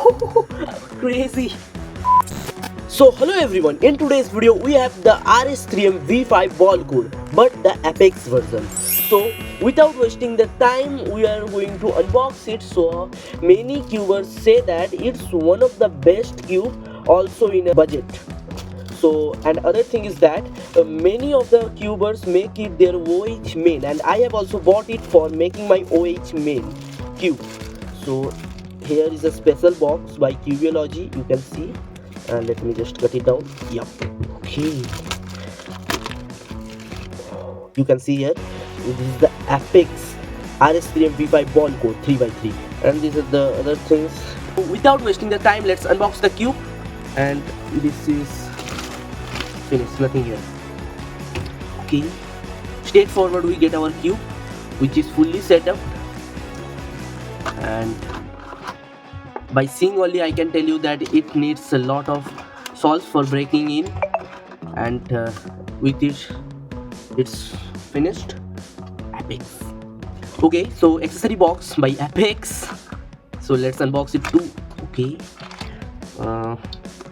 Crazy. So hello everyone, in today's video we have the RS3M V5 Ballcore, but the Apex version. So without wasting the time, we are going to unbox it. So many cubers say that it's one of the best cube, also in a budget. So and other thing is that many of the cubers make it their OH main, and I have also bought it for making my OH main cube. So here is a special box by Cubiology, you can see. Let me just cut it down. Yep. Okay. You can see here, this is the Apex RS3M V5 Ballcore 3x3, and these are the other things. Without wasting the time, let's unbox the cube. And this is finished, nothing here. Okay. Straightforward, we get our cube, which is fully set up, and by seeing only I can tell you that it needs a lot of salts for breaking in, and with it it's finished. Apex. Okay, so accessory box by Apex. So let's unbox it too. Okay.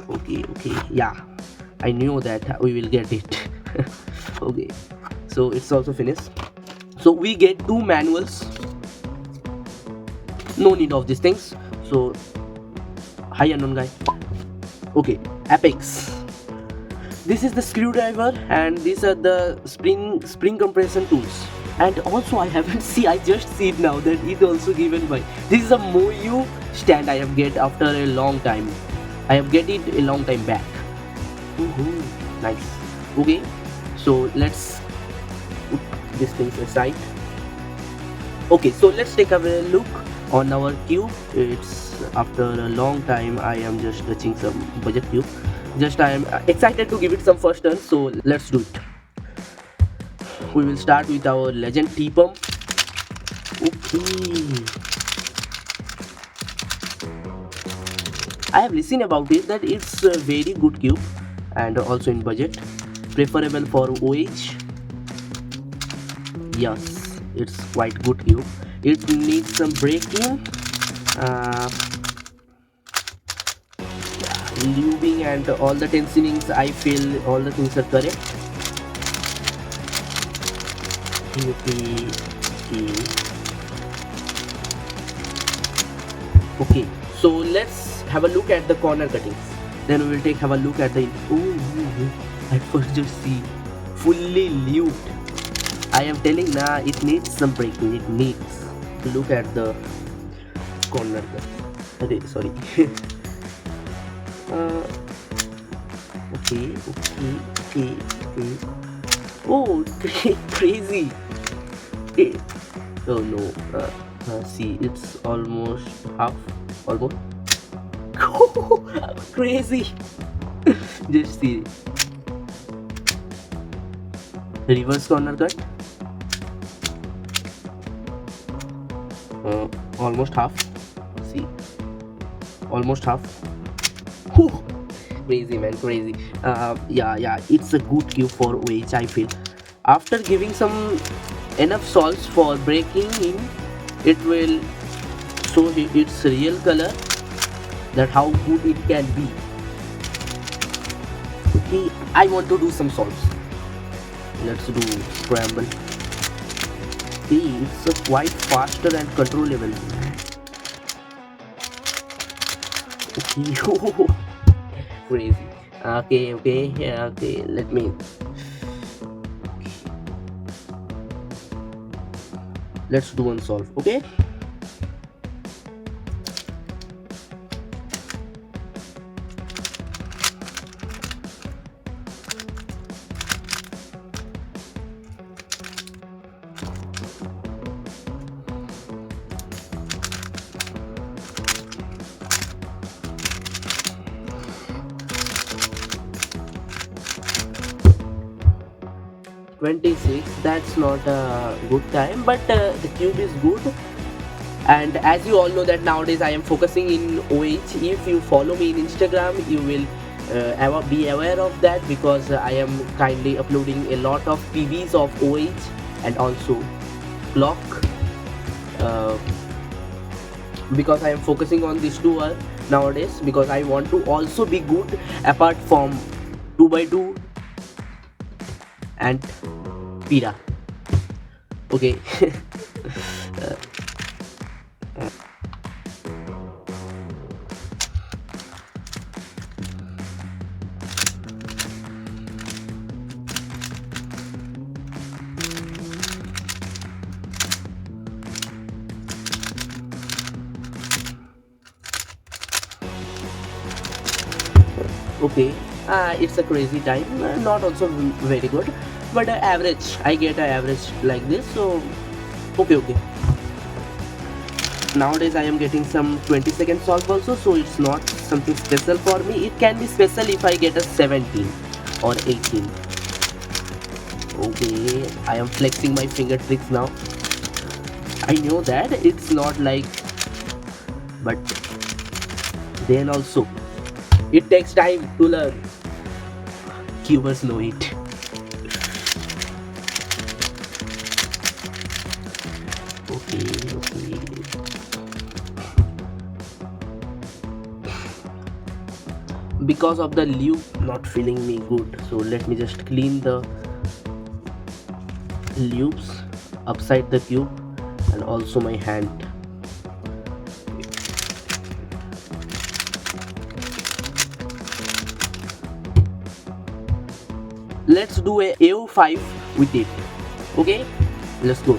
Okay, yeah, I knew that we will get it. Okay, so it's also finished. So we get two manuals, no need of these things. So hi unknown guy. Okay, Apex. This is the screwdriver, and these are the spring compression tools. And also I haven't see, I just see it now that it also given by, this is a Moyu stand I have get after a long time. I have get it a long time back. Nice. Okay, so let's put these things aside. Okay, so let's take a look on our cube. It's after a long time I am just touching some budget cube. Just I am excited to give it some first turn, so let's do it. We will start with our legend T-pump. Okay, I have listened about it that it's a very good cube and also in budget, preferable for OH. Yes, it's quite good cube. It needs some breaking, lubing, and all the tensionings. I feel all the things are correct. Okay, so let's have a look at the corner cuttings. Then we will have a look at the. At first just see fully lubed. I am telling now, it needs some breaking. It needs. Look at the corner cut. Sorry. Okay. Oh, crazy. Oh no. See, it's almost half. Almost. Crazy. Just see. Reverse corner cut. Almost half. See, almost half. Whew. Crazy man, crazy. Yeah, it's a good cube for OH, I feel. After giving some enough salts for breaking in, it will show its real color, that how good it can be. Okay, I want to do some salts. Let's do scramble. Okay, it's a quite faster and controllable. Okay. Crazy. Okay, let me. Let's do one solve. Okay. $26, that's not a good time, but the cube is good. And as you all know that nowadays I am focusing in OH. If you follow me in Instagram, you will be aware of that, because I am kindly uploading a lot of PVs of OH and also clock because I am focusing on these two nowadays, because I want to also be good apart from 2x2 and Pira. Okay. Okay, it's a crazy time, not also very good, but average, I get an average like this, so okay. Nowadays I am getting some 20-second solve also, so it's not something special for me. It can be special if I get a 17 or 18. Okay, I am flexing my finger tricks now. I know that it's not like, but then also it takes time to learn. Cubers know it. Okay. Because of the loop not feeling me good, so let me just clean the loops upside the cube and also my hand. Let's do a AO5 with it. Okay, let's go.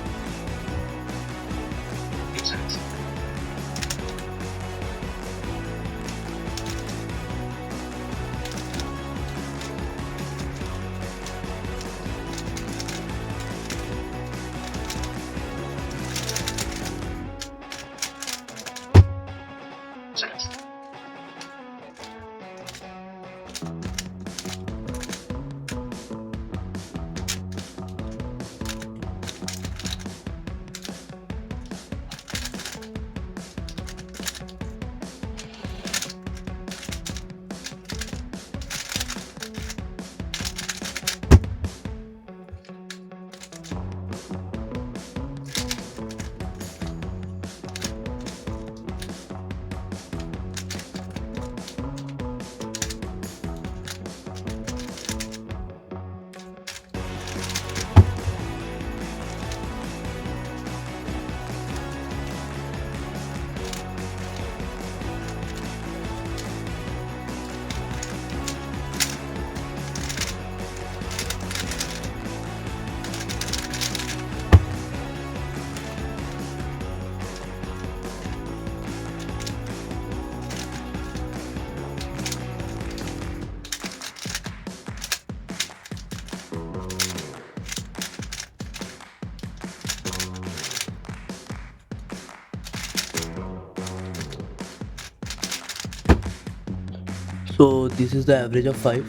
So this is the average of 5.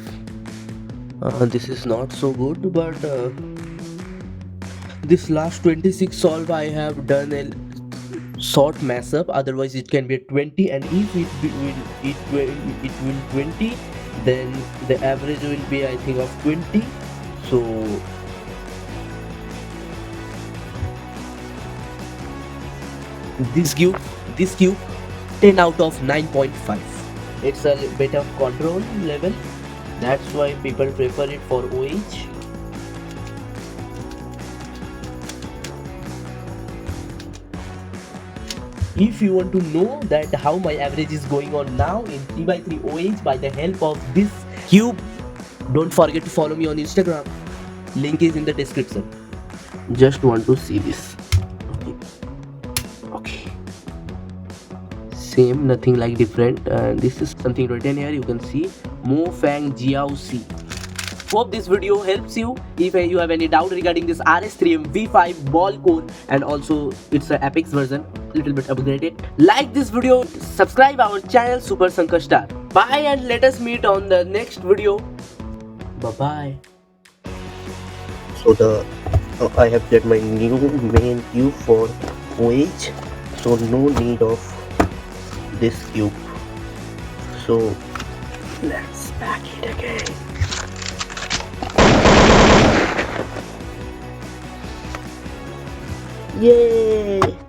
This is not so good, but this last 26 solve I have done a short mess up, otherwise it can be a 20, and if it will 20, then the average will be, I think, of 20. So this cube 10 out of 9.5. It's a bit of control level, that's why people prefer it for OH. If you want to know that how my average is going on now in 3x3 OH by the help of this cube, don't forget to follow me on Instagram, link is in the description. Just want to see this. Okay, same, nothing like different. This is something written here, you can see Mo Fang Jiao Si. Hope this video helps you. If you have any doubt regarding this RS3M V5 Ballcore, and also it's an Apex version, little bit upgraded, like this video, subscribe our channel Super Sankar Star. Bye, and let us meet on the next video. Bye. So I have get my new main cube for OH, so no need of this cube. So let's pack it again. Yay!